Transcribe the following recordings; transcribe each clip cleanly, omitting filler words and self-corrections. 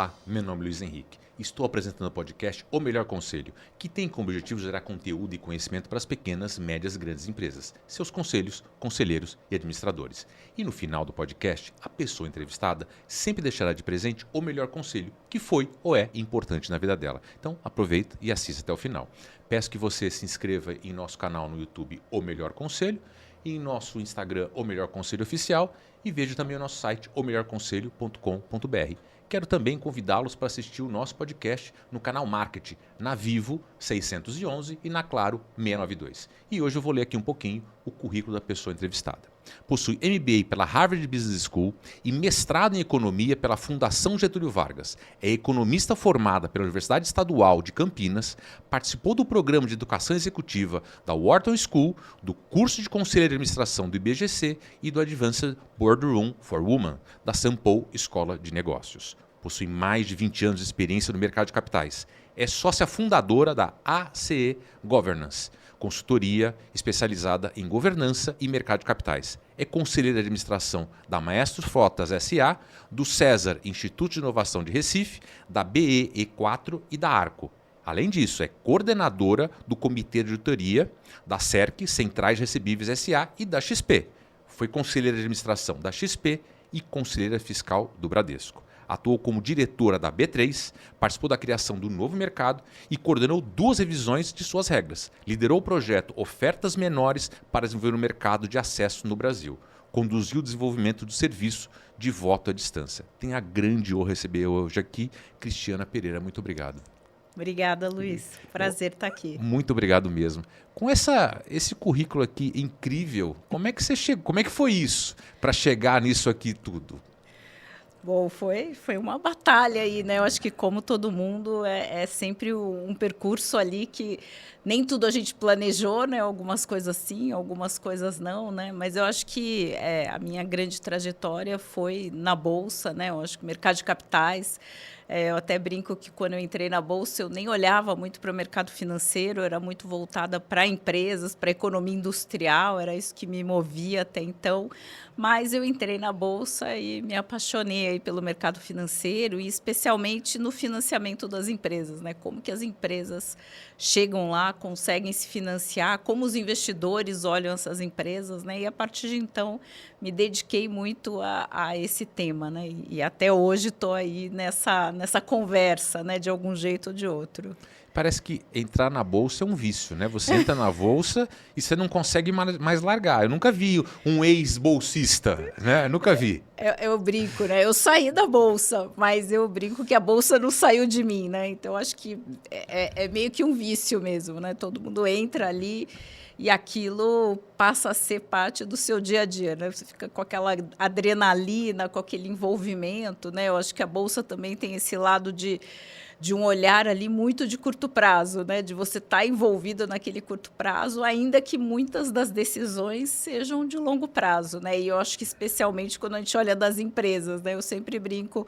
Olá, meu nome é Luiz Henrique. Estou apresentando o podcast O Melhor Conselho, que tem como objetivo gerar conteúdo e conhecimento para as pequenas, médias e grandes empresas, seus conselhos, conselheiros e administradores. E no final do podcast, a pessoa entrevistada sempre deixará de presente o melhor conselho que foi ou é importante na vida dela. Então aproveita e assista até o final. Peço que você se inscreva em nosso canal no YouTube O Melhor Conselho, em nosso Instagram O Melhor Conselho Oficial e veja também o nosso site omelhorconselho.com.br. Quero também convidá-los para assistir o nosso podcast no canal Marketing, na Vivo 611 e na Claro 692. E hoje eu vou ler aqui um pouquinho o currículo da pessoa entrevistada. Possui MBA pela Harvard Business School e mestrado em Economia pela Fundação Getúlio Vargas. É economista formada pela Universidade Estadual de Campinas, participou do programa de Educação Executiva da Wharton School, do curso de Conselho de Administração do IBGC e do Advanced Boardroom for Women da Sampo Escola de Negócios. Possui mais de 20 anos de experiência no mercado de capitais. É sócia fundadora da ACE Governance, consultoria especializada em governança e mercado de capitais. É conselheira de administração da Maestros Frotas SA, do César Instituto de Inovação de Recife, da BEE4 e da Arco. Além disso, é coordenadora do Comitê de Auditoria da CERC, Centrais Recebíveis SA e da XP. Foi conselheira de administração da XP e conselheira fiscal do Bradesco. Atuou como diretora da B3, participou da criação do novo mercado e coordenou 2 revisões de suas regras. Liderou o projeto Ofertas Menores para desenvolver o mercado de acesso no Brasil. Conduziu o desenvolvimento do serviço de voto à distância. Tenho a grande honra de receber hoje aqui Cristiana Pereira. Muito obrigado. Obrigada, Luiz. Prazer estar aqui. Muito obrigado mesmo. Com esse currículo aqui incrível, como é que você chegou? Como é que foi isso para chegar nisso aqui tudo? Bom, foi uma batalha aí, né? Eu acho que, como todo mundo, é sempre um percurso ali que nem tudo a gente planejou, né? Algumas coisas sim, algumas coisas não, né? Mas eu acho que a minha grande trajetória foi na Bolsa, né? Eu acho que o mercado de capitais. Eu até brinco que, quando eu entrei na Bolsa, eu nem olhava muito para o mercado financeiro, era muito voltada para empresas, para a economia industrial, era isso que me movia até então. Mas eu entrei na Bolsa e me apaixonei aí pelo mercado financeiro e especialmente no financiamento das empresas, né? Como que as empresas chegam lá, conseguem se financiar, como os investidores olham essas empresas, né? E a partir de então me dediquei muito a esse tema, né? E até hoje estou aí nessa conversa, né? De algum jeito ou de outro. Parece que entrar na bolsa é um vício, né? Você entra na bolsa e você não consegue mais largar. Eu nunca vi um ex-bolsista, né? Eu nunca vi. Eu brinco, né? Eu saí da bolsa, mas eu brinco que a bolsa não saiu de mim, né? Então, acho que é meio que um vício mesmo, né? Todo mundo entra ali e aquilo passa a ser parte do seu dia a dia, né? Você fica com aquela adrenalina, com aquele envolvimento, né? Eu acho que a bolsa também tem esse lado de um olhar ali muito de curto prazo, né? De você estar envolvido naquele curto prazo, ainda que muitas das decisões sejam de longo prazo, né? E eu acho que, especialmente, quando a gente olha das empresas, né? Eu sempre brinco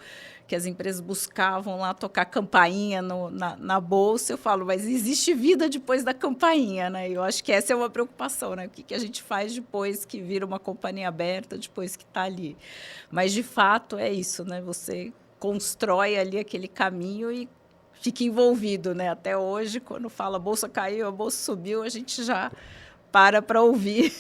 que as empresas buscavam lá tocar campainha na bolsa. Eu falo, mas existe vida depois da campainha, né? E eu acho que essa é uma preocupação, né? O que a gente faz depois que vira uma companhia aberta, depois que está ali. Mas, de fato, é isso, né? Você constrói ali aquele caminho e fica envolvido, né? Até hoje, quando fala a bolsa caiu, a bolsa subiu, a gente já para ouvir.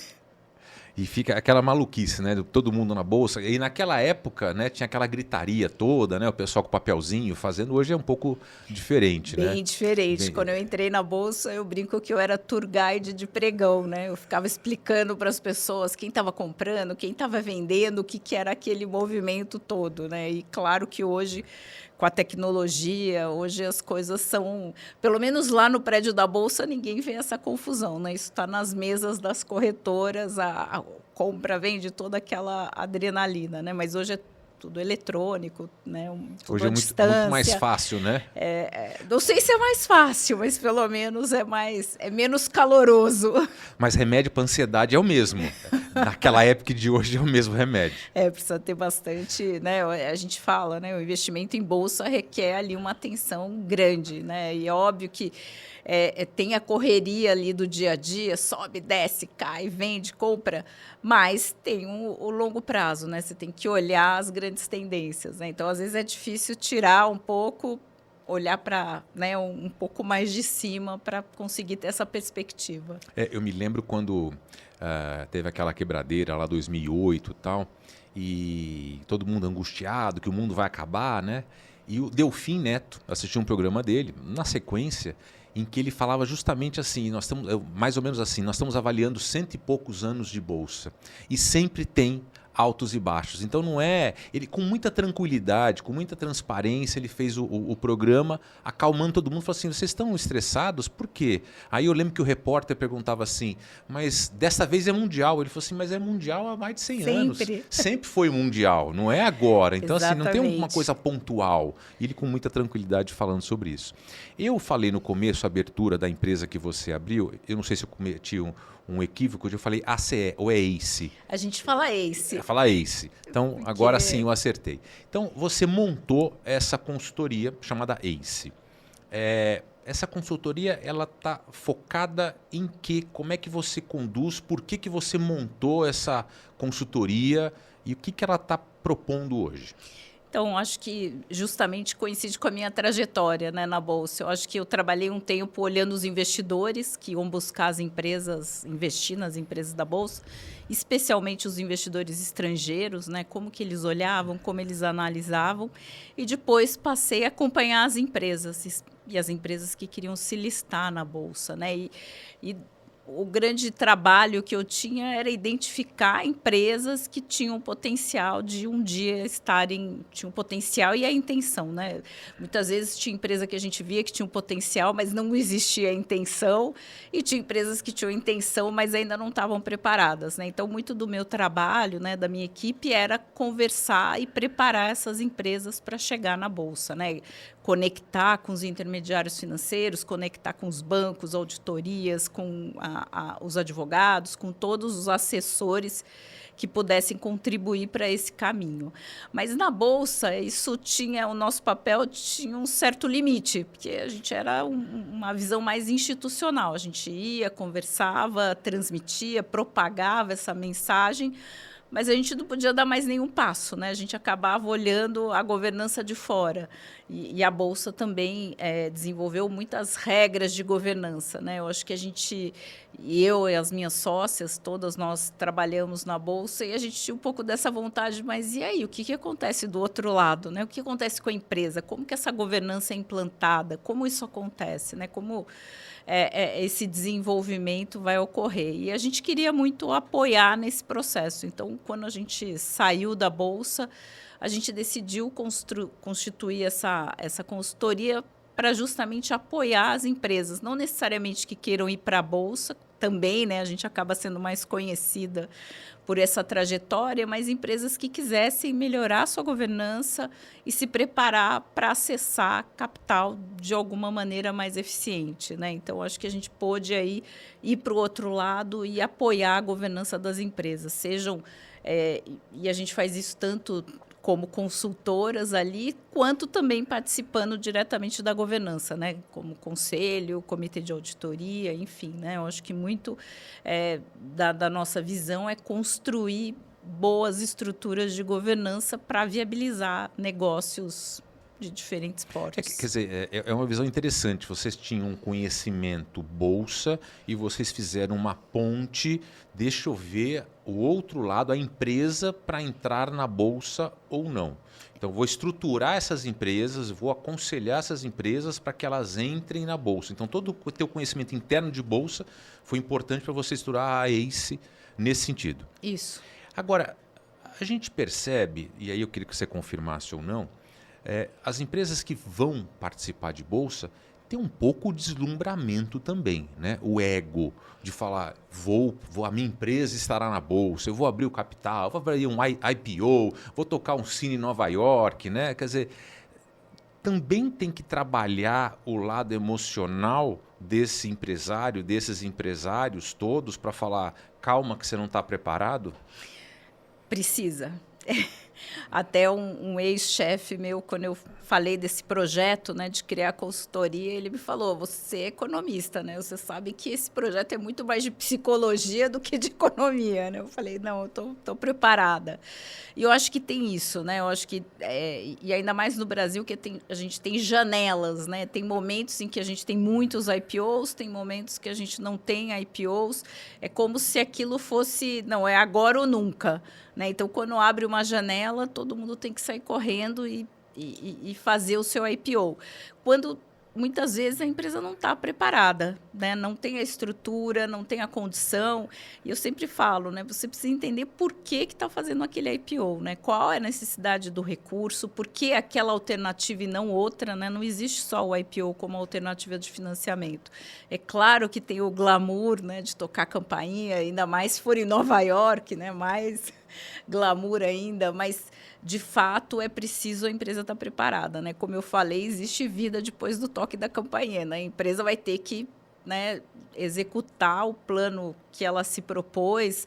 E fica aquela maluquice, né? Todo mundo na bolsa. E naquela época, né, tinha aquela gritaria toda, né? O pessoal com papelzinho fazendo. Hoje é um pouco diferente, né? Bem diferente. Quando eu entrei na bolsa, eu brinco que eu era tour guide de pregão, né? Eu ficava explicando para as pessoas quem estava comprando, quem estava vendendo, o que era aquele movimento todo, né? E claro que hoje, com a tecnologia, hoje as coisas são... Pelo menos lá no prédio da Bolsa, ninguém vê essa confusão, né? Isso está nas mesas das corretoras, a compra, vende toda aquela adrenalina, né? Mas hoje é tudo eletrônico, né? Tudo hoje é muito mais fácil, né? Não sei se é mais fácil, mas pelo menos é menos caloroso. Mas remédio para ansiedade é o mesmo. naquela época de hoje é o mesmo remédio. Precisa ter bastante, né? A gente fala, né? O investimento em bolsa requer ali uma atenção grande, né? E é óbvio que tem a correria ali do dia a dia, sobe, desce, cai, vende, compra, mas tem o longo prazo, né? Você tem que olhar as grandes tendências, né? Então, às vezes é difícil tirar um pouco, olhar para, né, um pouco mais de cima para conseguir ter essa perspectiva. Eu me lembro quando teve aquela quebradeira lá 2008 e tal, e todo mundo angustiado que o mundo vai acabar, né? E o Delfim Neto assistiu um programa dele, na sequência, em que ele falava justamente assim, mais ou menos assim, nós estamos avaliando 100 e poucos anos de bolsa e sempre tem altos e baixos. Então não é... Ele, com muita tranquilidade, com muita transparência, ele fez o programa, acalmando todo mundo, falou assim, vocês estão estressados? Por quê? Aí eu lembro que o repórter perguntava assim, mas dessa vez é mundial. Ele falou assim, mas é mundial há mais de 100 anos. Sempre foi mundial, não é agora. Então assim, não tem uma coisa pontual. E ele com muita tranquilidade falando sobre isso. Eu falei no começo, a abertura da empresa que você abriu, eu não sei se eu cometi um equívoco, eu falei ACE ou é ACE? A gente fala ACE. Fala ACE. Então, agora sim eu acertei. Então, você montou essa consultoria chamada ACE. Essa consultoria, ela está focada em quê? Como é que você conduz? Por que você montou essa consultoria? E o que ela está propondo hoje? Então, acho que justamente coincide com a minha trajetória, né, na Bolsa. Eu acho que eu trabalhei um tempo olhando os investidores que iam buscar as empresas, investir nas empresas da Bolsa, especialmente os investidores estrangeiros, né, como que eles olhavam, como eles analisavam. E depois passei a acompanhar as empresas e as empresas que queriam se listar na Bolsa, né? E o grande trabalho que eu tinha era identificar empresas que tinham potencial de um dia tinham potencial e a intenção, né? Muitas vezes tinha empresa que a gente via que tinha um potencial, mas não existia a intenção, e tinha empresas que tinham intenção, mas ainda não estavam preparadas, né? Então, muito do meu trabalho, né, da minha equipe, era conversar e preparar essas empresas para chegar na Bolsa, né? Conectar com os intermediários financeiros, conectar com os bancos, auditorias, com os advogados, com todos os assessores que pudessem contribuir para esse caminho. Mas na Bolsa, o nosso papel tinha um certo limite, porque a gente era uma visão mais institucional. A gente ia, conversava, transmitia, propagava essa mensagem, mas a gente não podia dar mais nenhum passo, né? A gente acabava olhando a governança de fora. E a Bolsa também desenvolveu muitas regras de governança, né? Eu acho que eu e as minhas sócias, todas nós trabalhamos na Bolsa e a gente tinha um pouco dessa vontade, mas e aí? O que acontece do outro lado, né? O que acontece com a empresa? Como que essa governança é implantada? Como isso acontece, né? Como esse desenvolvimento vai ocorrer? E a gente queria muito apoiar nesse processo. Então, quando a gente saiu da Bolsa, a gente decidiu constituir essa consultoria para justamente apoiar as empresas, não necessariamente que queiram ir para a Bolsa, também, né, a gente acaba sendo mais conhecida por essa trajetória, mas empresas que quisessem melhorar a sua governança e se preparar para acessar capital de alguma maneira mais eficiente, né? Então, acho que a gente pôde aí ir para o outro lado e apoiar a governança das empresas, e a gente faz isso tanto como consultoras ali, quanto também participando diretamente da governança, né? Como conselho, comitê de auditoria, enfim, né? Eu acho que muito da nossa visão é construir boas estruturas de governança para viabilizar negócios de diferentes portes. Quer dizer, é uma visão interessante. Vocês tinham um conhecimento bolsa e vocês fizeram uma ponte, deixa eu ver o outro lado, a empresa para entrar na bolsa ou não. Então, vou estruturar essas empresas, vou aconselhar essas empresas para que elas entrem na bolsa. Então, todo o teu conhecimento interno de bolsa foi importante para você estruturar a ACE nesse sentido. Isso. Agora, a gente percebe, e aí eu queria que você confirmasse ou não, as empresas que vão participar de bolsa têm um pouco de deslumbramento também, né? O ego de falar, a minha empresa estará na bolsa, eu vou abrir o capital, vou abrir um IPO, vou tocar um cine em Nova York, né? Quer dizer, também tem que trabalhar o lado emocional desse empresário, desses empresários todos, para falar, calma que você não está preparado? Precisa. Até um ex-chefe meu, quando eu falei desse projeto, né, de criar consultoria, ele me falou, você é economista, né? Você sabe que esse projeto é muito mais de psicologia do que de economia, né? Eu falei, não, eu tô preparada. E eu acho que tem isso, né? Eu acho que, e ainda mais no Brasil, que a gente tem janelas, né? Tem momentos em que a gente tem muitos IPOs, tem momentos que a gente não tem IPOs. É como se aquilo fosse, não, é agora ou nunca, né? Então, quando abre uma janela, todo mundo tem que sair correndo e fazer o seu IPO. Quando muitas vezes a empresa não está preparada, né? Não tem a estrutura, não tem a condição. E eu sempre falo, né? Você precisa entender por que está fazendo aquele IPO, né? Qual é a necessidade do recurso, por que aquela alternativa e não outra, né? Não existe só o IPO como alternativa de financiamento. É claro que tem o glamour, né, de tocar campainha, ainda mais se for em Nova York, né? Mais glamour ainda, mas de fato é preciso a empresa estar preparada, né? Como eu falei, existe vida depois do toque da campainha, né? A empresa vai ter que, né, executar o plano que ela se propôs,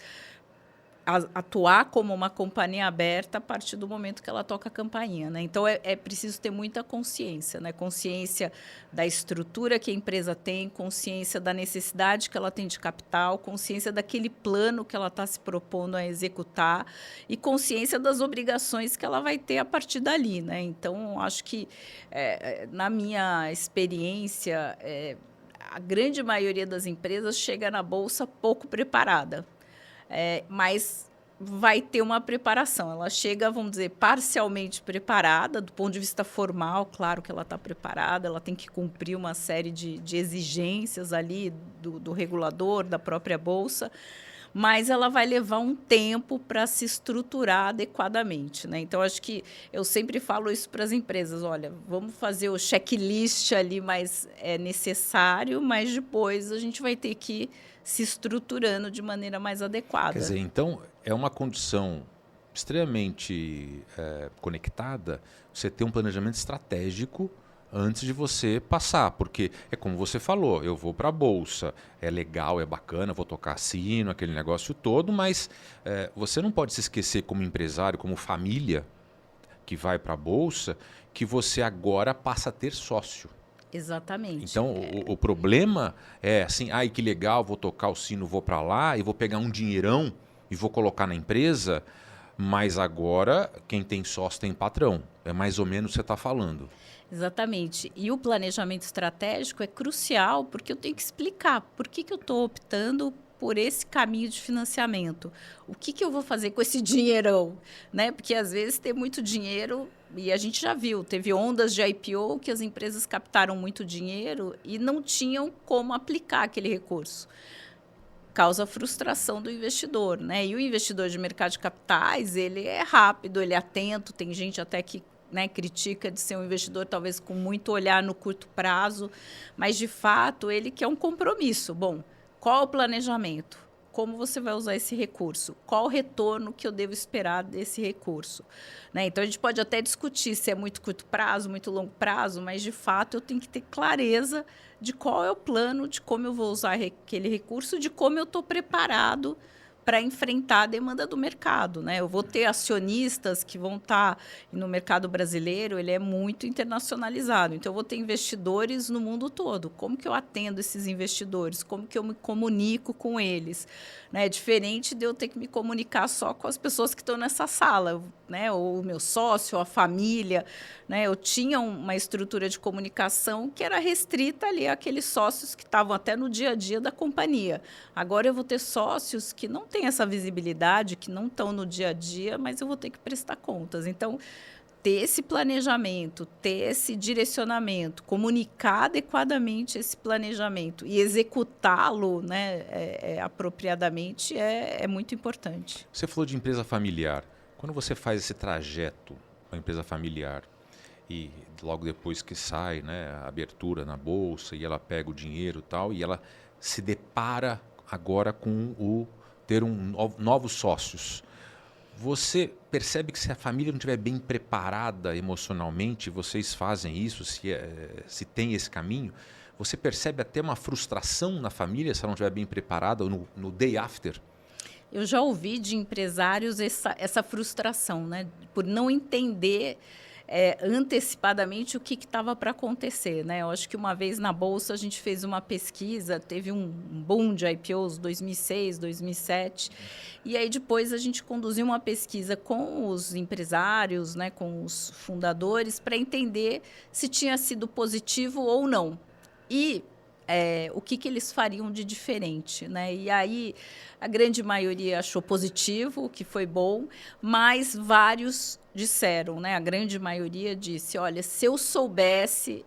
atuar como uma companhia aberta a partir do momento que ela toca a campainha, né? Então, é preciso ter muita consciência, né? Consciência da estrutura que a empresa tem, consciência da necessidade que ela tem de capital, consciência daquele plano que ela está se propondo a executar e consciência das obrigações que ela vai ter a partir dali, né? Então, acho que, na minha experiência, a grande maioria das empresas chega na Bolsa pouco preparada. Mas vai ter uma preparação. Ela chega, vamos dizer, parcialmente preparada, do ponto de vista formal, claro que ela está preparada, ela tem que cumprir uma série de exigências ali do regulador, da própria Bolsa, mas ela vai levar um tempo para se estruturar adequadamente, né? Então, acho que eu sempre falo isso para as empresas, olha, vamos fazer o checklist ali, mas é necessário, mas depois a gente vai ter que se estruturando de maneira mais adequada. Quer dizer, então, é uma condição extremamente conectada você ter um planejamento estratégico antes de você passar, porque é como você falou, eu vou para a Bolsa, é legal, é bacana, vou tocar sino, aquele negócio todo, mas você não pode se esquecer como empresário, como família que vai para a Bolsa, que você agora passa a ter sócio. Exatamente. Então, o problema é assim, ai que legal, vou tocar o sino, vou para lá e vou pegar um dinheirão e vou colocar na empresa, mas agora quem tem sócio tem patrão. É mais ou menos o que você está falando. Exatamente. E o planejamento estratégico é crucial porque eu tenho que explicar por que eu estou optando por esse caminho de financiamento. O que eu vou fazer com esse dinheirão? Né? Porque, às vezes, ter muito dinheiro, e a gente já viu, teve ondas de IPO que as empresas captaram muito dinheiro e não tinham como aplicar aquele recurso. Causa frustração do investidor, né? E o investidor de mercado de capitais, ele é rápido, ele é atento, tem gente até que, né, critica de ser um investidor talvez com muito olhar no curto prazo, mas, de fato, ele quer um compromisso. Bom, qual o planejamento? Como você vai usar esse recurso? Qual o retorno que eu devo esperar desse recurso? Né? Então, a gente pode até discutir se é muito curto prazo, muito longo prazo, mas, de fato, eu tenho que ter clareza de qual é o plano, de como eu vou usar aquele recurso, de como eu estou preparado para enfrentar a demanda do mercado, né? Eu vou ter acionistas que vão estar no mercado brasileiro, ele é muito internacionalizado, então eu vou ter investidores no mundo todo. Como que eu atendo esses investidores? Como que eu me comunico com eles? Né? É diferente de eu ter que me comunicar só com as pessoas que estão nessa sala, né? Ou o meu sócio, ou a família, né? Eu tinha uma estrutura de comunicação que era restrita ali àqueles sócios que estavam até no dia a dia da companhia. Agora eu vou ter sócios que não têm essa visibilidade, que não estão no dia a dia, mas eu vou ter que prestar contas. Então, ter esse planejamento, ter esse direcionamento, comunicar adequadamente esse planejamento e executá-lo, né, apropriadamente é muito importante. Você falou de empresa familiar. Quando você faz esse trajeto com a empresa familiar e logo depois que sai, né, a abertura na Bolsa e ela pega o dinheiro e tal, e ela se depara agora com ter novos sócios. Você percebe que se a família não estiver bem preparada emocionalmente, vocês fazem isso, se tem esse caminho, você percebe até uma frustração na família se ela não estiver bem preparada no day after? Eu já ouvi de empresários essa frustração, né? Por não entender antecipadamente o que estava para acontecer, né? Eu acho que uma vez na Bolsa a gente fez uma pesquisa, teve um boom de IPOs 2006, 2007, e aí depois a gente conduziu uma pesquisa com os empresários, né, com os fundadores, para entender se tinha sido positivo ou não. E o que eles fariam de diferente, né? E aí a grande maioria achou positivo, o que foi bom, mas vários disseram, né? A grande maioria disse, olha, se eu soubesse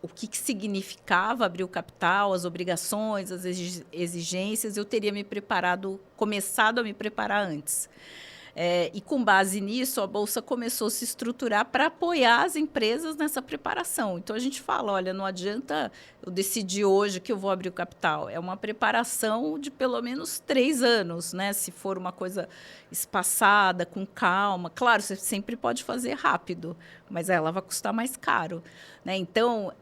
o que significava abrir o capital, as obrigações, as exigências, eu teria começado a me preparar antes. E com base nisso, a Bolsa começou a se estruturar para apoiar as empresas nessa preparação. Então, a gente fala, olha, não adianta eu decidir hoje que eu vou abrir o capital. É uma preparação de pelo menos 3 anos, né? Se for uma coisa espaçada, com calma. Claro, você sempre pode fazer rápido, mas ela vai custar mais caro, né? Então,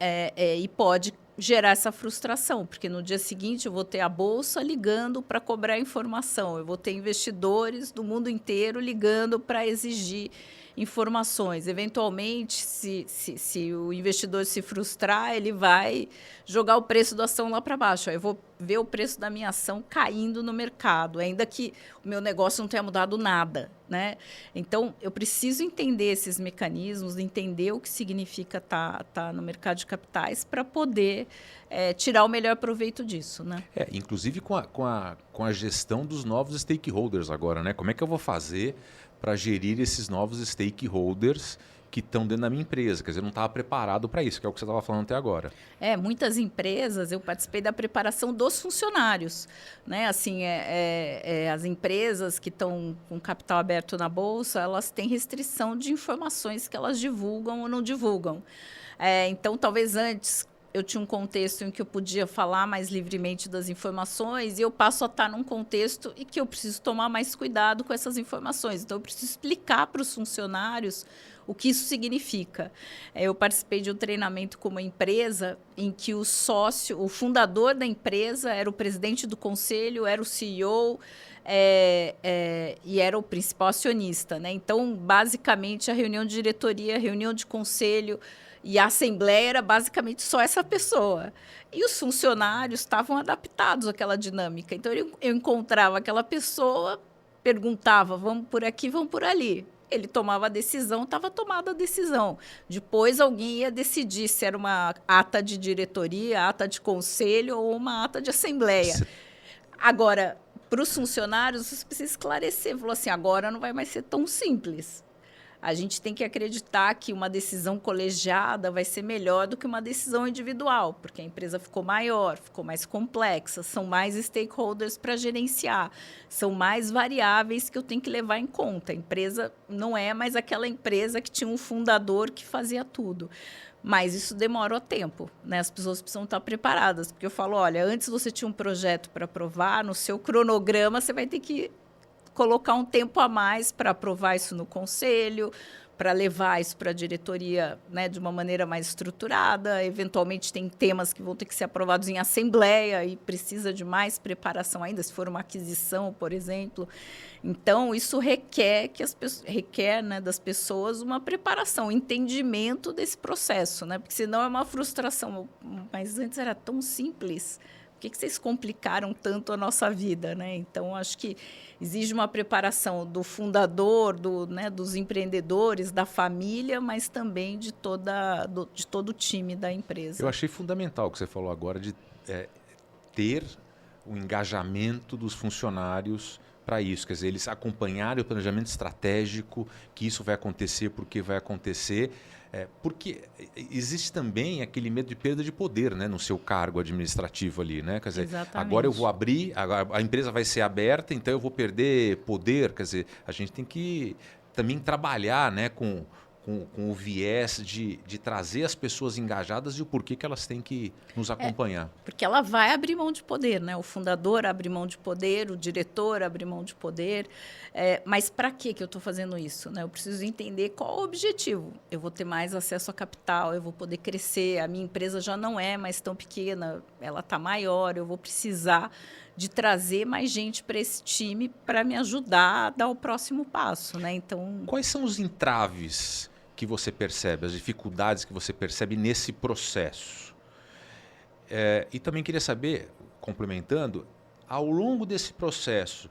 e pode gerar essa frustração, porque no dia seguinte eu vou ter a Bolsa ligando para cobrar informação, eu vou ter investidores do mundo inteiro ligando para exigir informações. Eventualmente, se o investidor se frustrar, ele vai jogar o preço da ação lá para baixo. Eu vou ver o preço da minha ação caindo no mercado, ainda que o meu negócio não tenha mudado nada, né? Então, eu preciso entender esses mecanismos, entender o que significa tá no mercado de capitais para poder tirar o melhor proveito disso, né? Inclusive com a gestão dos novos stakeholders agora, né? Como é que eu vou fazer para gerir esses novos stakeholders que estão dentro da minha empresa? Quer dizer, eu não estava preparado para isso, que é o que você estava falando até agora. Muitas empresas, eu participei da preparação dos funcionários, né? Assim, as empresas que estão com capital aberto na Bolsa, elas têm restrição de informações que elas divulgam ou não divulgam. Então, talvez antes eu tinha um contexto em que eu podia falar mais livremente das informações e eu passo a estar num contexto em que eu preciso tomar mais cuidado com essas informações. Então, eu preciso explicar para os funcionários o que isso significa. Eu participei de um treinamento com uma empresa em que o fundador da empresa era o presidente do conselho, era o CEO e era o principal acionista, né? Então, basicamente, a reunião de diretoria, a reunião de conselho e a assembleia era basicamente só essa pessoa. E os funcionários estavam adaptados àquela dinâmica. Então, eu encontrava aquela pessoa, perguntava, vamos por aqui, vamos por ali. Ele tomava a decisão, estava tomada a decisão. Depois, alguém ia decidir se era uma ata de diretoria, ata de conselho ou uma ata de assembleia. Agora, para os funcionários, você precisa esclarecer. Falou assim, agora não vai mais ser tão simples. A gente tem que acreditar que uma decisão colegiada vai ser melhor do que uma decisão individual, porque a empresa ficou maior, ficou mais complexa, são mais stakeholders para gerenciar, são mais variáveis que eu tenho que levar em conta. A empresa não é mais aquela empresa que tinha um fundador que fazia tudo. Mas isso demora o tempo, né? As pessoas precisam estar preparadas, porque eu falo, olha, antes você tinha um projeto para aprovar, no seu cronograma você vai ter que colocar um tempo a mais para aprovar isso no conselho, para levar isso para a diretoria, né, de uma maneira mais estruturada. Eventualmente, tem temas que vão ter que ser aprovados em assembleia e precisa de mais preparação ainda, se for uma aquisição, por exemplo. Então, isso requer né, das pessoas uma preparação, um entendimento desse processo, né? Porque senão é uma frustração. Mas antes era tão simples. Por que vocês complicaram tanto a nossa vida, né? Então, acho que exige uma preparação do fundador, dos empreendedores, da família, mas também de todo o time da empresa. Eu achei fundamental o que você falou agora de ter o engajamento dos funcionários para isso. Quer dizer, eles acompanharem o planejamento estratégico, que isso vai acontecer porque vai acontecer. Porque existe também aquele medo de perda de poder, né, no seu cargo administrativo ali, né? Quer dizer, exatamente. Agora eu vou abrir, a empresa vai ser aberta, então eu vou perder poder. Quer dizer, a gente tem que também trabalhar, né, com com o viés de trazer as pessoas engajadas e o porquê que elas têm que nos acompanhar. Porque ela vai abrir mão de poder, né? O fundador abre mão de poder, o diretor abre mão de poder. Mas para que eu estou fazendo isso, né? Eu preciso entender qual o objetivo. Eu vou ter mais acesso a capital, eu vou poder crescer, a minha empresa já não é mais tão pequena, ela está maior, eu vou precisar de trazer mais gente para esse time para me ajudar a dar o próximo passo, né? Então, quais são os entraves que você percebe, as dificuldades que você percebe nesse processo? E também queria saber, complementando, ao longo desse processo,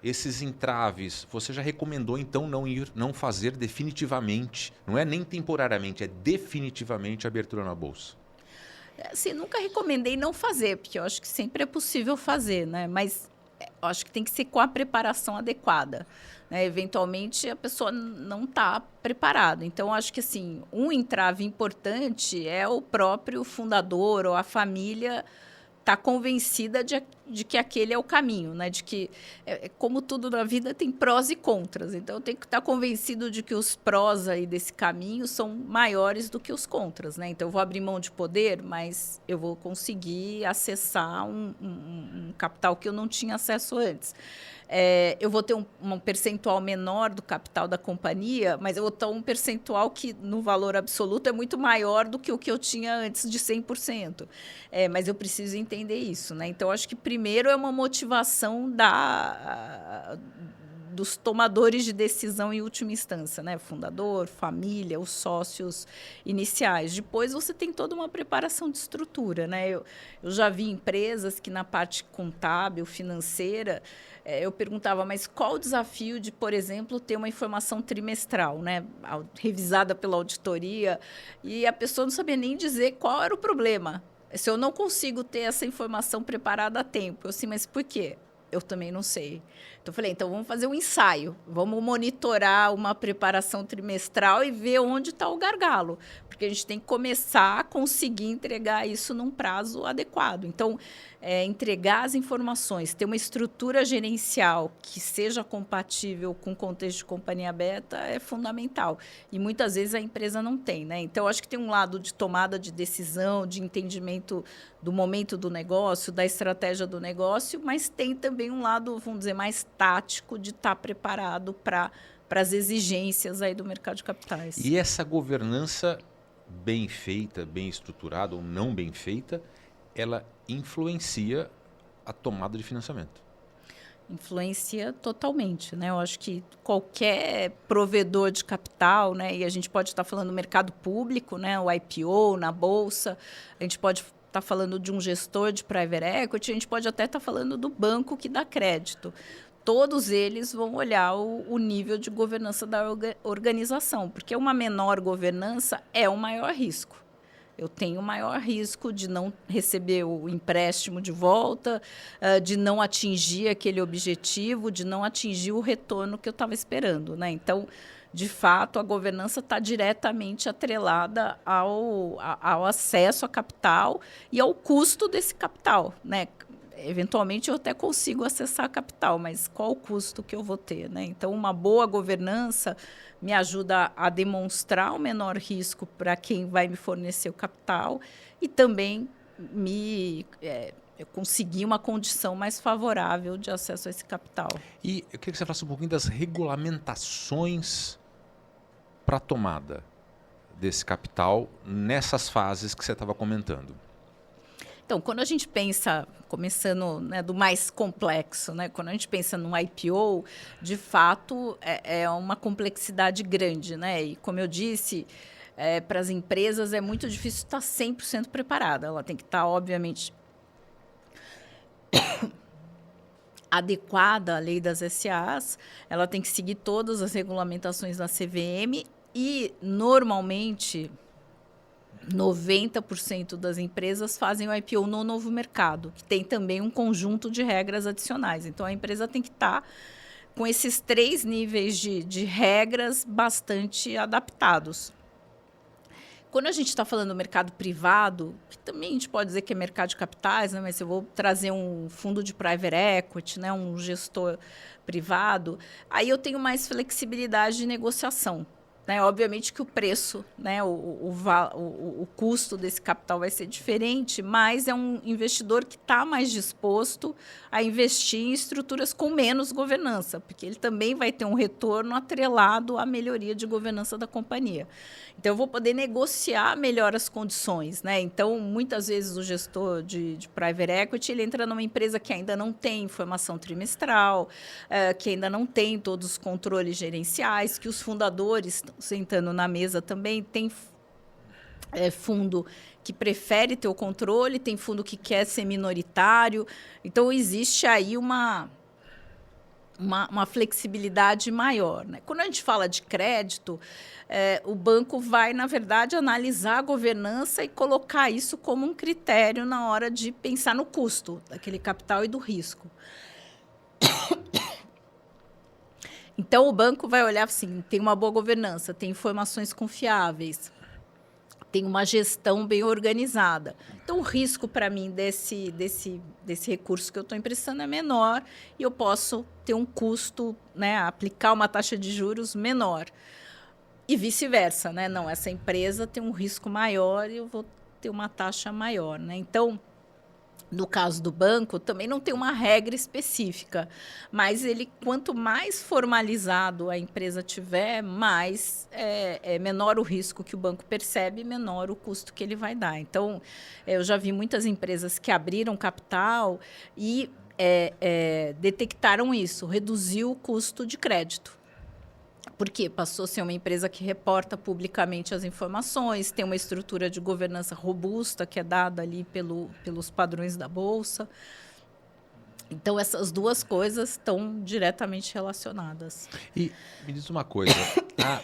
esses entraves, você já recomendou então não fazer definitivamente, não é nem temporariamente, é definitivamente a abertura na bolsa? assim, nunca recomendei não fazer, porque eu acho que sempre é possível fazer, né? Mas eu acho que tem que ser com a preparação adequada, né? Eventualmente, a pessoa não está preparada. Então, eu acho que assim, um entrave importante é o próprio fundador ou a família estar convencida de que aquele é o caminho, né? De que, como tudo na vida, tem prós e contras. Então, eu tenho que estar convencido de que os prós aí desse caminho são maiores do que os contras, né? Então, eu vou abrir mão de poder, mas eu vou conseguir acessar um capital que eu não tinha acesso antes. Eu vou ter um percentual menor do capital da companhia, mas eu vou ter um percentual que, no valor absoluto, é muito maior do que o que eu tinha antes de 100%. Mas eu preciso entender isso, né? Então, acho que primeiro é uma motivação dos tomadores de decisão em última instância, né? Fundador, família, os sócios iniciais. Depois você tem toda uma preparação de estrutura, né? Eu já vi empresas que na parte contábil, financeira, eu perguntava, mas qual o desafio de, por exemplo, ter uma informação trimestral, né? Revisada pela auditoria, e a pessoa não sabia nem dizer qual era o problema. Se eu não consigo ter essa informação preparada a tempo, eu assim, mas por quê? Eu também não sei. Então, eu falei, então vamos fazer um ensaio, vamos monitorar uma preparação trimestral e ver onde está o gargalo, porque a gente tem que começar a conseguir entregar isso num prazo adequado. Então, entregar as informações, ter uma estrutura gerencial que seja compatível com o contexto de companhia aberta é fundamental. E muitas vezes a empresa não tem, né? Então, acho que tem um lado de tomada de decisão, de entendimento do momento do negócio, da estratégia do negócio, mas tem também um lado, vamos dizer, mais tático de estar preparado para as exigências aí do mercado de capitais. E essa governança bem feita, bem estruturada ou não bem feita, ela influencia a tomada de financiamento. Influencia totalmente, né? Eu acho que qualquer provedor de capital, né? E a gente pode estar falando do mercado público, né? O IPO, na bolsa, a gente pode estar falando de um gestor de private equity, a gente pode até estar falando do banco que dá crédito. Todos eles vão olhar o nível de governança da organização, porque uma menor governança é um maior risco. Eu tenho maior risco de não receber o empréstimo de volta, de não atingir aquele objetivo, de não atingir o retorno que eu estava esperando, né? Então, de fato, a governança está diretamente atrelada ao acesso a capital e ao custo desse capital, né? Eventualmente, eu até consigo acessar capital, mas qual o custo que eu vou ter, né? Então, uma boa governança me ajuda a demonstrar o menor risco para quem vai me fornecer o capital e também eu conseguir uma condição mais favorável de acesso a esse capital. E eu queria que você falasse um pouquinho das regulamentações para a tomada desse capital nessas fases que você estava comentando. Então, quando a gente pensa, começando, né, do mais complexo, né, quando a gente pensa no IPO, de fato, é uma complexidade grande, né? E, como eu disse, para as empresas é muito difícil estar 100% preparada. Ela tem que estar, obviamente, adequada à lei das SAs, ela tem que seguir todas as regulamentações da CVM e, normalmente, 90% das empresas fazem o IPO no novo mercado, que tem também um conjunto de regras adicionais. Então, a empresa tem que estar com esses 3 níveis de regras bastante adaptados. Quando a gente está falando do mercado privado, que também a gente pode dizer que é mercado de capitais, né? Mas se eu vou trazer um fundo de private equity, né? Um gestor privado, aí eu tenho mais flexibilidade de negociação. né? Obviamente que o preço, né, o custo desse capital vai ser diferente, mas é um investidor que está mais disposto a investir em estruturas com menos governança, porque ele também vai ter um retorno atrelado à melhoria de governança da companhia. Então, eu vou poder negociar melhor as condições, né? Então, muitas vezes o gestor de private equity ele entra numa empresa que ainda não tem informação trimestral, que ainda não tem todos os controles gerenciais, que os fundadores estão sentando na mesa também, tem fundo que prefere ter o controle, tem fundo que quer ser minoritário. Então, existe aí uma flexibilidade maior, né? Quando a gente fala de crédito, o banco vai, na verdade, analisar a governança e colocar isso como um critério na hora de pensar no custo daquele capital e do risco. Então, o banco vai olhar assim, tem uma boa governança, tem informações confiáveis, tem uma gestão bem organizada. Então, o risco para mim desse recurso que eu estou emprestando é menor e eu posso ter um custo, né, aplicar uma taxa de juros menor. E vice-versa, né? Não, essa empresa tem um risco maior e eu vou ter uma taxa maior, né? Então, no caso do banco, também não tem uma regra específica, mas quanto mais formalizado a empresa tiver, mais menor o risco que o banco percebe, menor o custo que ele vai dar. Então, eu já vi muitas empresas que abriram capital e detectaram isso, reduziu o custo de crédito. Porque passou a ser uma empresa que reporta publicamente as informações, tem uma estrutura de governança robusta que é dada ali pelos padrões da Bolsa. Então, essas duas coisas estão diretamente relacionadas. E me diz uma coisa, a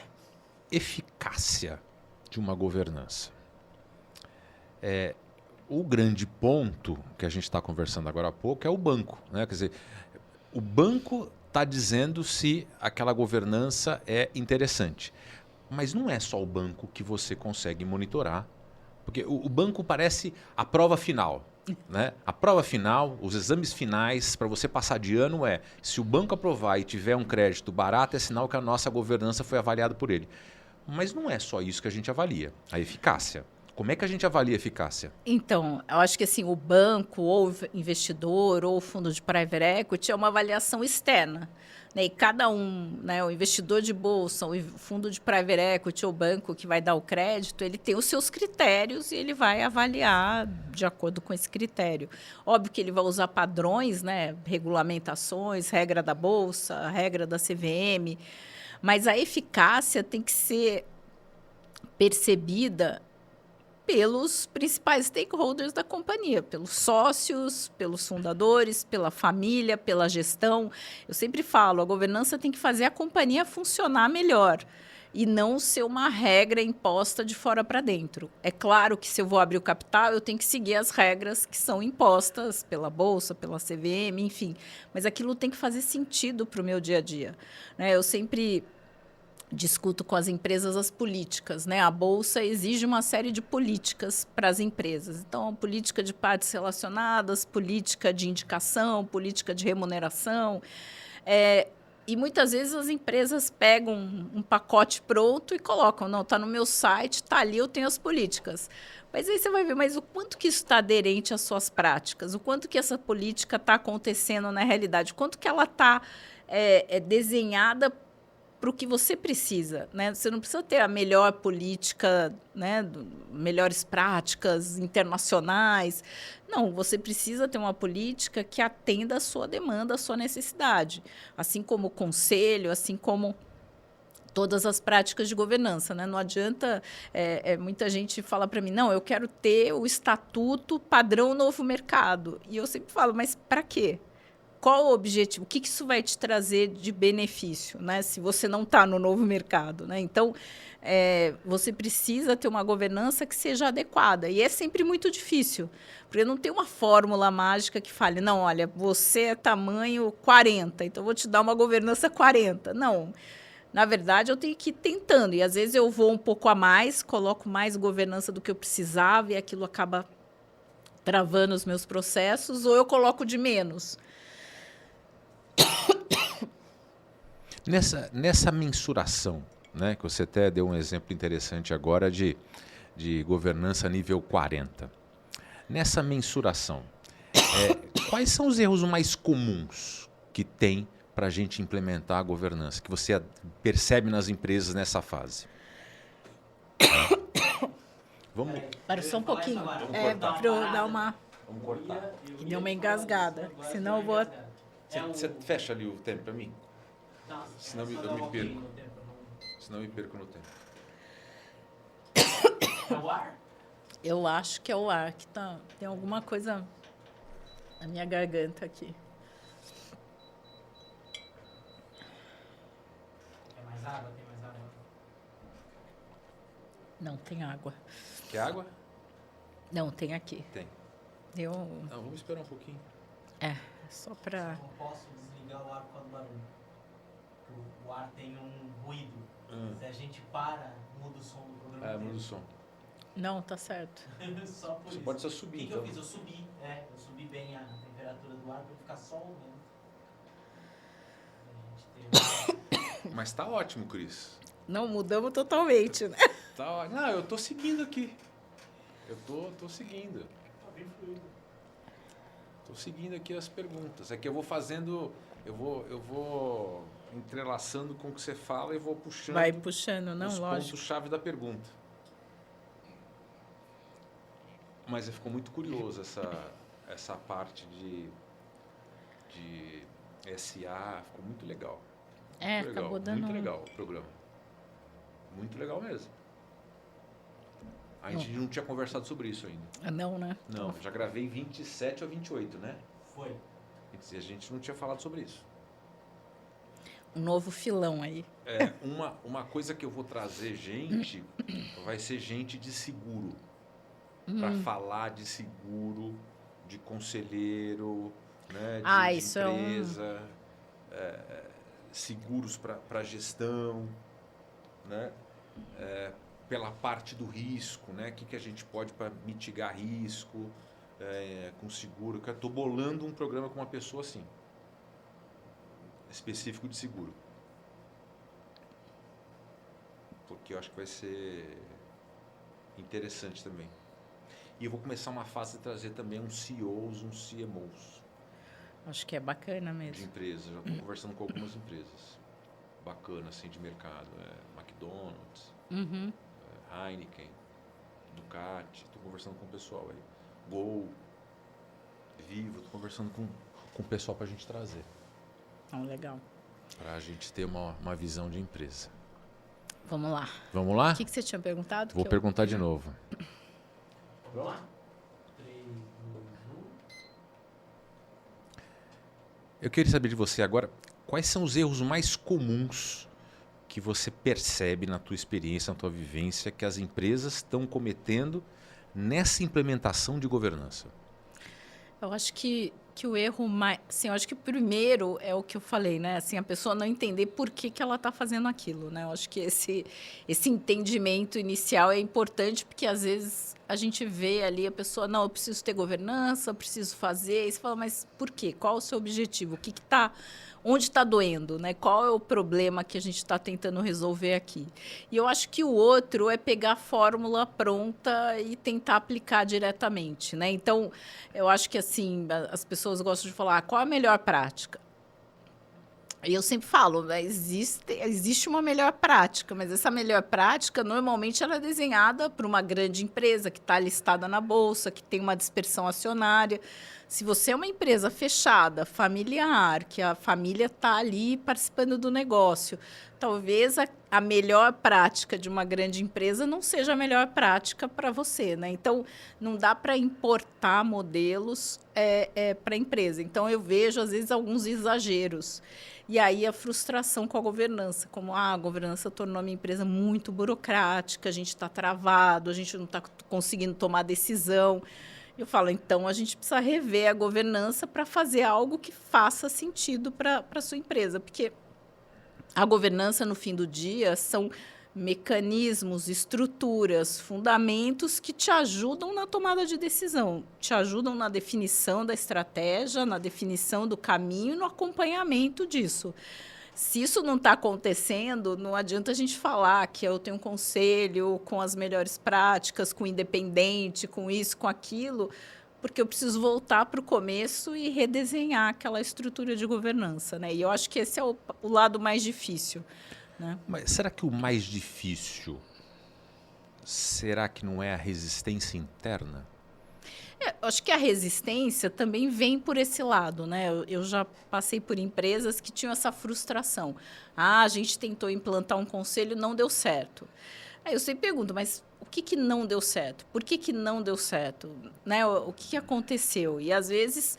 eficácia de uma governança. O grande ponto que a gente está conversando agora há pouco é o banco, né? Quer dizer, o banco está dizendo se aquela governança é interessante. Mas não é só o banco que você consegue monitorar, porque o banco parece a prova final, né? A prova final, os exames finais para você passar de ano se o banco aprovar e tiver um crédito barato, é sinal que a nossa governança foi avaliada por ele. Mas não é só isso que a gente avalia, a eficácia. Como é que a gente avalia a eficácia? Então, eu acho que assim, o banco, ou o investidor, ou o fundo de private equity é uma avaliação externa. Né? E cada um, né, o investidor de bolsa, o fundo de private equity ou o banco que vai dar o crédito, ele tem os seus critérios e ele vai avaliar de acordo com esse critério. Óbvio que ele vai usar padrões, né, regulamentações, regra da bolsa, regra da CVM, mas a eficácia tem que ser percebida pelos principais stakeholders da companhia, pelos sócios, pelos fundadores, pela família, pela gestão. Eu sempre falo, a governança tem que fazer a companhia funcionar melhor e não ser uma regra imposta de fora para dentro. É claro que se eu vou abrir o capital, eu tenho que seguir as regras que são impostas pela Bolsa, pela CVM, enfim. Mas aquilo tem que fazer sentido para o meu dia a dia. Né? Eu sempre discuto com as empresas as políticas, né? A Bolsa exige uma série de políticas para as empresas. Então, política de partes relacionadas, política de indicação, política de remuneração. E muitas vezes as empresas pegam um pacote pronto e colocam, não, está no meu site, está ali, eu tenho as políticas. Mas aí você vai ver, mas o quanto que isso está aderente às suas práticas, o quanto que essa política está acontecendo na realidade, o quanto que ela está desenhada para o que você precisa, né? Você não precisa ter a melhor política, né? Melhores práticas internacionais. Não, você precisa ter uma política que atenda à sua demanda, à sua necessidade. Assim como o conselho, assim como todas as práticas de governança, né? Não adianta, muita gente fala para mim, não, eu quero ter o estatuto padrão novo mercado. E eu sempre falo, mas para quê? Qual o objetivo? O que isso vai te trazer de benefício, né? Se você não está no novo mercado, né? Então, você precisa ter uma governança que seja adequada. E é sempre muito difícil, porque não tem uma fórmula mágica que fale, não, olha, você é tamanho 40, então eu vou te dar uma governança 40. Não. Na verdade, eu tenho que ir tentando. E, às vezes, eu vou um pouco a mais, coloco mais governança do que eu precisava e aquilo acaba travando os meus processos, ou eu coloco de menos. Nessa mensuração, né, que você até deu um exemplo interessante agora de governança nível 40. Nessa mensuração, quais são os erros mais comuns que tem para a gente implementar a governança, que você percebe nas empresas nessa fase? Vamos. Para só um pouquinho. Para eu dar uma. Vamos cortar. Que deu uma engasgada. Senão eu vou. Você fecha ali o tempo para mim? Não, Senão eu me perco. Senão eu me perco no tempo. É o ar? Eu acho que é o ar, que tá. Tem alguma coisa na minha garganta aqui. Quer mais água? Tem mais água? Não, tem água. Quer água? Não, tem aqui. Tem. Eu. Não, vamos esperar um pouquinho. Só pra. Não posso desligar o ar por causa do barulho. O ar tem um ruído. Se a gente para, muda o som do programa. Muda o som. Não, tá certo. Só por Você isso. pode só subir, O que então. eu fiz? Eu subi bem a temperatura do ar para ficar só o vento. Mas tá ótimo, Cris. Não, mudamos totalmente, né? Tá ótimo. Não, eu tô seguindo aqui. Eu tô seguindo. Tá bem fluido. Tô seguindo aqui as perguntas. É que eu vou fazendo... Eu vou entrelaçando com o que você fala e vou puxando... Vai puxando, não, os lógico. pontos-chave da pergunta. Mas ficou muito curioso essa parte de SA, ficou muito legal. Muito legal, acabou dando. Muito legal o programa. Muito legal mesmo. A gente não tinha conversado sobre isso ainda. Não, né? Não, já gravei 27 ou 28, né? Foi. E a gente não tinha falado sobre isso. Um novo filão aí. Uma coisa que eu vou trazer gente, vai ser gente de seguro. Para falar de seguro, de conselheiro, né, de isso empresa, seguros para gestão, né, pela parte do risco, né, o que a gente pode para mitigar risco com seguro. Eu estou bolando um programa com uma pessoa assim, específico de seguro. Porque eu acho que vai ser interessante também. E eu vou começar uma fase de trazer também uns CEOs, uns CMOs. Acho que é bacana De mesmo. empresas. Já estou conversando com algumas empresas. Bacana, assim, de mercado. McDonald's, Heineken, Ducati. Estou conversando com o pessoal aí. Gol, Vivo. Estou conversando com o pessoal para a gente trazer. Legal. Para a gente ter uma visão de empresa. Vamos lá. Vamos lá? O que você tinha perguntado? Vou perguntar de novo. Vamos lá? 3, 2, 1. Eu queria saber de você agora, quais são os erros mais comuns que você percebe na tua experiência, na tua vivência, que as empresas estão cometendo nessa implementação de governança? Eu acho que o erro mais... Assim, eu acho que o primeiro é o que eu falei, né? Assim, a pessoa não entender por que ela está fazendo aquilo, né? Eu acho que esse entendimento inicial é importante, porque às vezes a gente vê ali a pessoa, não, eu preciso ter governança, eu preciso fazer, e você fala, mas por quê? Qual o seu objetivo? O que está... Onde está doendo, né? Qual é o problema que a gente está tentando resolver aqui? E eu acho que o outro é pegar a fórmula pronta e tentar aplicar diretamente, né? Então, eu acho que assim, as pessoas gostam de falar, qual a melhor prática? E eu sempre falo, né, existe uma melhor prática, mas essa melhor prática, normalmente, ela é desenhada por uma grande empresa que está listada na Bolsa, que tem uma dispersão acionária. Se você é uma empresa fechada, familiar, que a família está ali participando do negócio, talvez a melhor prática de uma grande empresa não seja a melhor prática para você, né? Então, não dá para importar modelos para a empresa. Então, eu vejo, às vezes, alguns exageros. E aí, a frustração com a governança, como a governança tornou a minha empresa muito burocrática, a gente está travado, a gente não está conseguindo tomar decisão. Eu falo, então, a gente precisa rever a governança para fazer algo que faça sentido para a sua empresa. Porque a governança, no fim do dia, são mecanismos, estruturas, fundamentos que te ajudam na tomada de decisão, te ajudam na definição da estratégia, na definição do caminho e no acompanhamento disso. Se isso não está acontecendo, não adianta a gente falar que eu tenho um conselho com as melhores práticas, com independente, com isso, com aquilo, porque eu preciso voltar para o começo e redesenhar aquela estrutura de governança, né? E eu acho que esse é o lado mais difícil, né? Mas será que o mais difícil, será que não é a resistência interna? Eu acho que a resistência também vem por esse lado, né? Eu já passei por empresas que tinham essa frustração. A gente tentou implantar um conselho, não deu certo. Aí eu sempre pergunto, mas o que não deu certo? Por que não deu certo? Né? O que aconteceu? E, às vezes,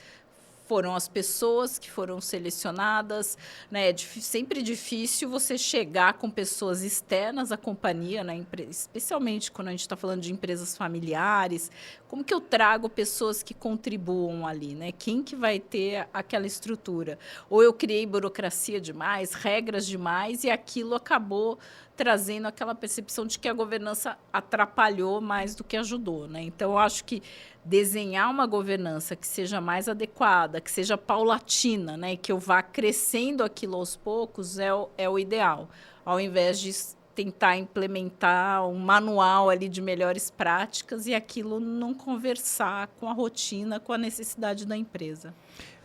foram as pessoas que foram selecionadas, né? É sempre difícil você chegar com pessoas externas à companhia, né? Especialmente quando a gente está falando de empresas familiares. Como que eu trago pessoas que contribuam ali, né? Quem que vai ter aquela estrutura? Ou eu criei burocracia demais, regras demais, e aquilo acabou trazendo aquela percepção de que a governança atrapalhou mais do que ajudou, né? Então, eu acho que desenhar uma governança que seja mais adequada, que seja paulatina, né? E que eu vá crescendo aquilo aos poucos é o ideal, ao invés de tentar implementar um manual ali de melhores práticas e aquilo não conversar com a rotina, com a necessidade da empresa.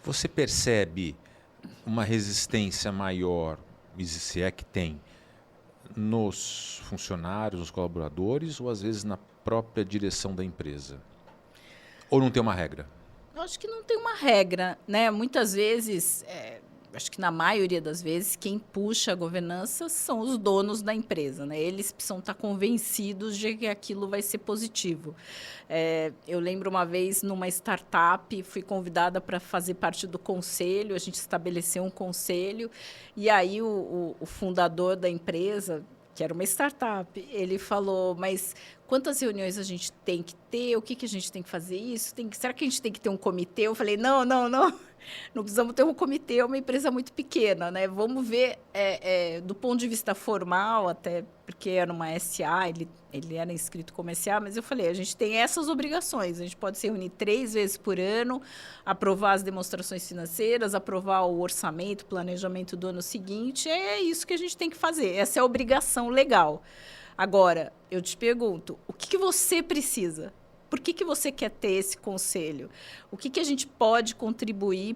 Você percebe uma resistência maior, se é que tem, nos funcionários, nos colaboradores, ou às vezes na própria direção da empresa? Ou não tem uma regra? Eu acho que não tem uma regra, né? Muitas vezes, acho que na maioria das vezes, quem puxa a governança são os donos da empresa, né? Eles precisam estar convencidos de que aquilo vai ser positivo. Eu lembro uma vez, numa startup, fui convidada para fazer parte do conselho, a gente estabeleceu um conselho, e aí o fundador da empresa, que era uma startup, ele falou, mas quantas reuniões a gente tem que ter? O que a gente tem que fazer isso? Será que a gente tem que ter um comitê? Eu falei, não precisamos ter um comitê, é uma empresa muito pequena, né? Vamos ver, do ponto de vista formal, até porque era uma SA, ele era inscrito como SA, mas eu falei, a gente tem essas obrigações, a gente pode se reunir 3 vezes por ano, aprovar as demonstrações financeiras, aprovar o orçamento, planejamento do ano seguinte, é isso que a gente tem que fazer, essa é a obrigação legal. Agora, eu te pergunto, o que você precisa? Por que você quer ter esse conselho? O que a gente pode contribuir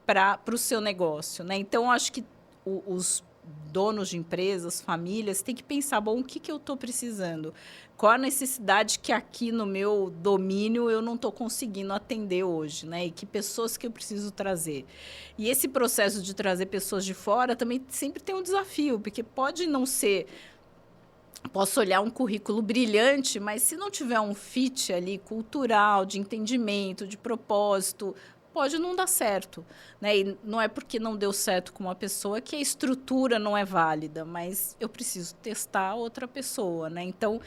para o seu negócio, né? Então, acho que os donos de empresas, famílias, têm que pensar, bom, o que eu estou precisando? Qual a necessidade que aqui no meu domínio eu não estou conseguindo atender hoje, né? E que pessoas que eu preciso trazer? E esse processo de trazer pessoas de fora também sempre tem um desafio, porque pode não ser... Posso olhar um currículo brilhante, mas se não tiver um fit ali cultural, de entendimento, de propósito, pode não dar certo, né? E não é porque não deu certo com uma pessoa que a estrutura não é válida, mas eu preciso testar outra pessoa, né? Então,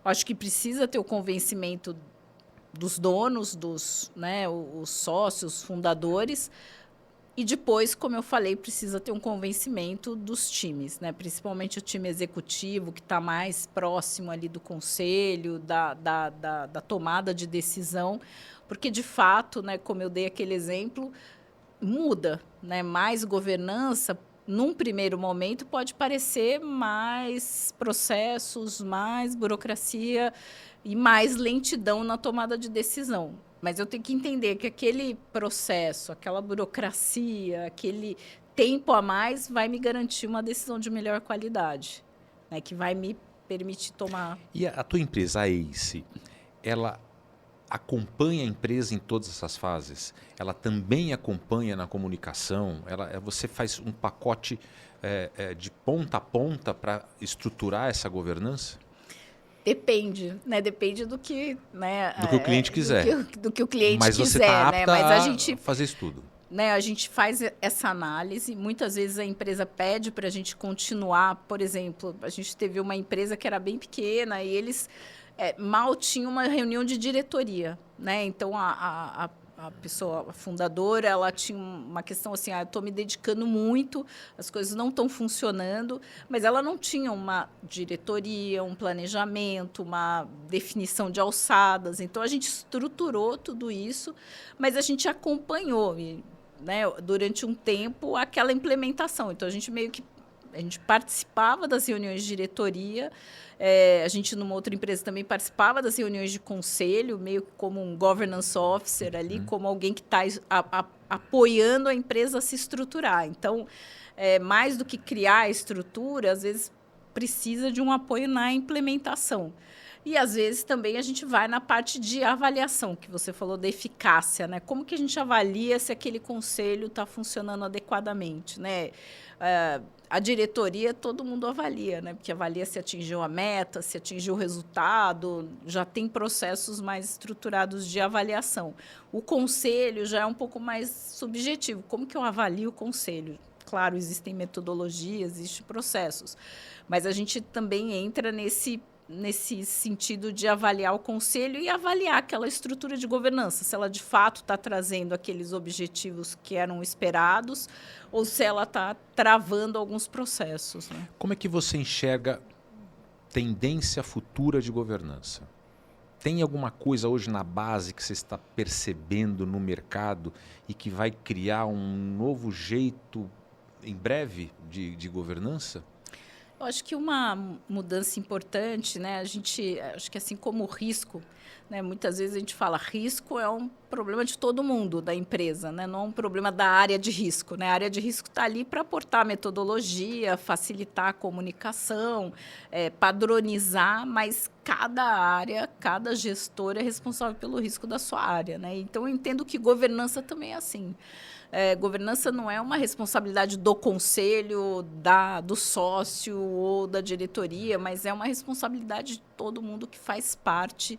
acho que precisa ter o convencimento dos donos, né, os sócios, fundadores. E depois, como eu falei, precisa ter um convencimento dos times, né? Principalmente o time executivo, que está mais próximo ali do conselho, da tomada de decisão, porque, de fato, né, como eu dei aquele exemplo, muda, né? Mais governança, num primeiro momento, pode parecer mais processos, mais burocracia e mais lentidão na tomada de decisão. Mas eu tenho que entender que aquele processo, aquela burocracia, aquele tempo a mais vai me garantir uma decisão de melhor qualidade, né, que vai me permitir tomar... E a tua empresa, a ACE, ela acompanha a empresa em todas essas fases? Ela também acompanha na comunicação? Você faz um pacote de ponta a ponta para estruturar essa governança? Depende, né? Depende do que, né? Do que o cliente quiser. Do que o cliente Mas quiser, você está apta, né? Mas a gente fazer isso tudo. Né, a gente faz essa análise. Muitas vezes a empresa pede para a gente continuar. Por exemplo, a gente teve uma empresa que era bem pequena e eles mal tinham uma reunião de diretoria, né? Então a pessoa, a fundadora, ela tinha uma questão assim, eu estou me dedicando muito, as coisas não estão funcionando, mas ela não tinha uma diretoria, um planejamento, uma definição de alçadas. Então, a gente estruturou tudo isso, mas a gente acompanhou. E né, durante um tempo aquela implementação. Então, a gente participava das reuniões de diretoria, a gente, numa outra empresa, também participava das reuniões de conselho, meio que como um governance officer ali, como alguém que está apoiando a empresa a se estruturar. Então, mais do que criar a estrutura, às vezes precisa de um apoio na implementação. E, às vezes, também a gente vai na parte de avaliação, que você falou da eficácia, né? Como que a gente avalia se aquele conselho está funcionando adequadamente, né? A diretoria, todo mundo avalia, né? Porque avalia se atingiu a meta, se atingiu o resultado, já tem processos mais estruturados de avaliação. O conselho já é um pouco mais subjetivo. Como que eu avalio o conselho? Claro, existem metodologias, existem processos, mas a gente também entra nesse sentido de avaliar o conselho e avaliar aquela estrutura de governança, se ela de fato está trazendo aqueles objetivos que eram esperados ou se ela está travando alguns processos, né? Como é que você enxerga tendência futura de governança? Tem alguma coisa hoje na base que você está percebendo no mercado e que vai criar um novo jeito em breve de governança? Eu acho que uma mudança importante, né? Acho que assim como o risco, né? Muitas vezes a gente fala risco é um problema de todo mundo da empresa, né? Não é um problema da área de risco, né? A área de risco está ali para aportar metodologia, facilitar a comunicação, padronizar, mas cada área, cada gestor é responsável pelo risco da sua área, né? Então, eu entendo que governança também é assim. Governança não é uma responsabilidade do conselho, do sócio ou da diretoria, mas é uma responsabilidade de todo mundo que faz parte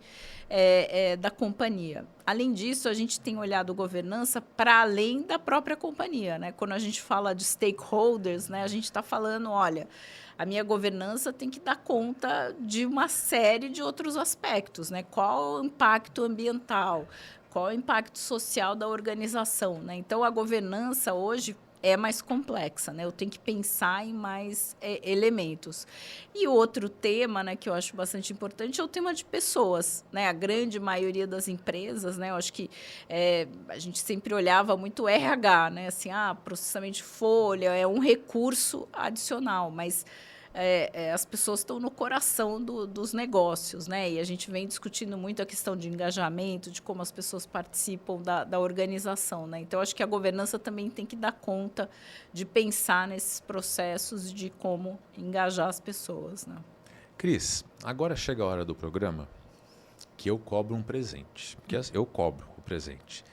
da companhia. Além disso, a gente tem olhado governança para além da própria companhia, né? Quando a gente fala de stakeholders, né, a gente está falando, olha, a minha governança tem que dar conta de uma série de outros aspectos, né? Qual o impacto ambiental? Qual o impacto social da organização, né? Então, a governança hoje é mais complexa, né? Eu tenho que pensar em mais elementos. E o outro tema, né, que eu acho bastante importante é o tema de pessoas, né? A grande maioria das empresas, né? Eu acho que a gente sempre olhava muito o RH, né? Assim, processamento de folha é um recurso adicional, mas as pessoas estão no coração dos negócios, né? E a gente vem discutindo muito a questão de engajamento, de como as pessoas participam da organização, né? Então, acho que a governança também tem que dar conta de pensar nesses processos de como engajar as pessoas, né? Cris, agora chega a hora do programa que eu cobro um presente. Porque eu cobro o presente.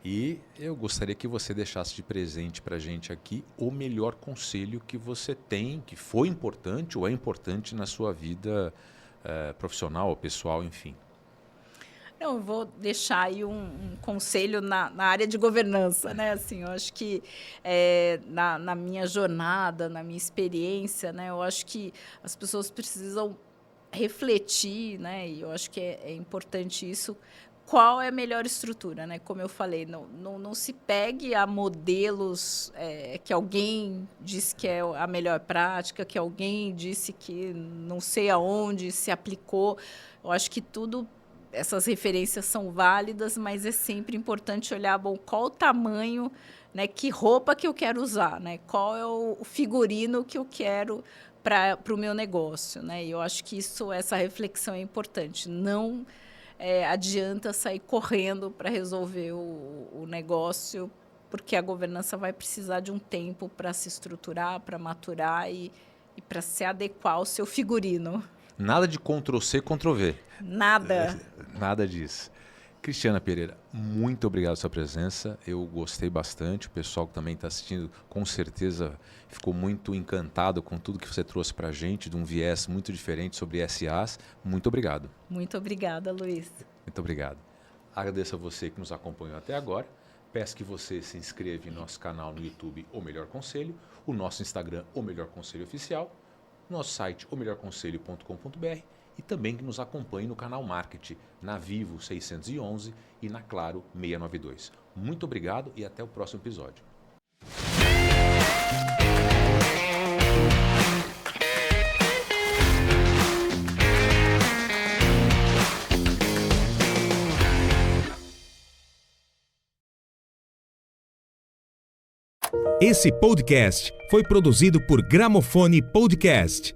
E eu gostaria que você deixasse de presente para a gente aqui o melhor conselho que você tem, que foi importante ou é importante na sua vida profissional ou pessoal, enfim. Eu vou deixar aí um conselho na área de governança, né? Assim, eu acho que na minha jornada, na minha experiência, né? Eu acho que as pessoas precisam refletir, né? E eu acho que é importante isso. Qual é a melhor estrutura, né? Como eu falei, não se pegue a modelos que alguém disse que é a melhor prática, que alguém disse que não sei aonde se aplicou. Eu acho que essas referências são válidas, mas é sempre importante olhar, qual o tamanho, né? Que roupa que eu quero usar, né? Qual é o figurino que eu quero para o meu negócio, né? E eu acho que essa reflexão é importante. Não adianta sair correndo para resolver o negócio, porque a governança vai precisar de um tempo para se estruturar, para maturar e para se adequar ao seu figurino. Nada de Ctrl+C, Ctrl+V. Nada. Nada disso. Cristiana Pereira, muito obrigado pela sua presença. Eu gostei bastante. O pessoal que também está assistindo, com certeza, ficou muito encantado com tudo que você trouxe para a gente, de um viés muito diferente sobre SAs. Muito obrigado. Muito obrigada, Luiz. Muito obrigado. Agradeço a você que nos acompanhou até agora. Peço que você se inscreva em nosso canal no YouTube, O Melhor Conselho, o nosso Instagram, O Melhor Conselho Oficial, nosso site, omelhorconselho.com.br, e também que nos acompanhe no canal Marketing, na Vivo 611 e na Claro 692. Muito obrigado e até o próximo episódio. Esse podcast foi produzido por Gramofone Podcast.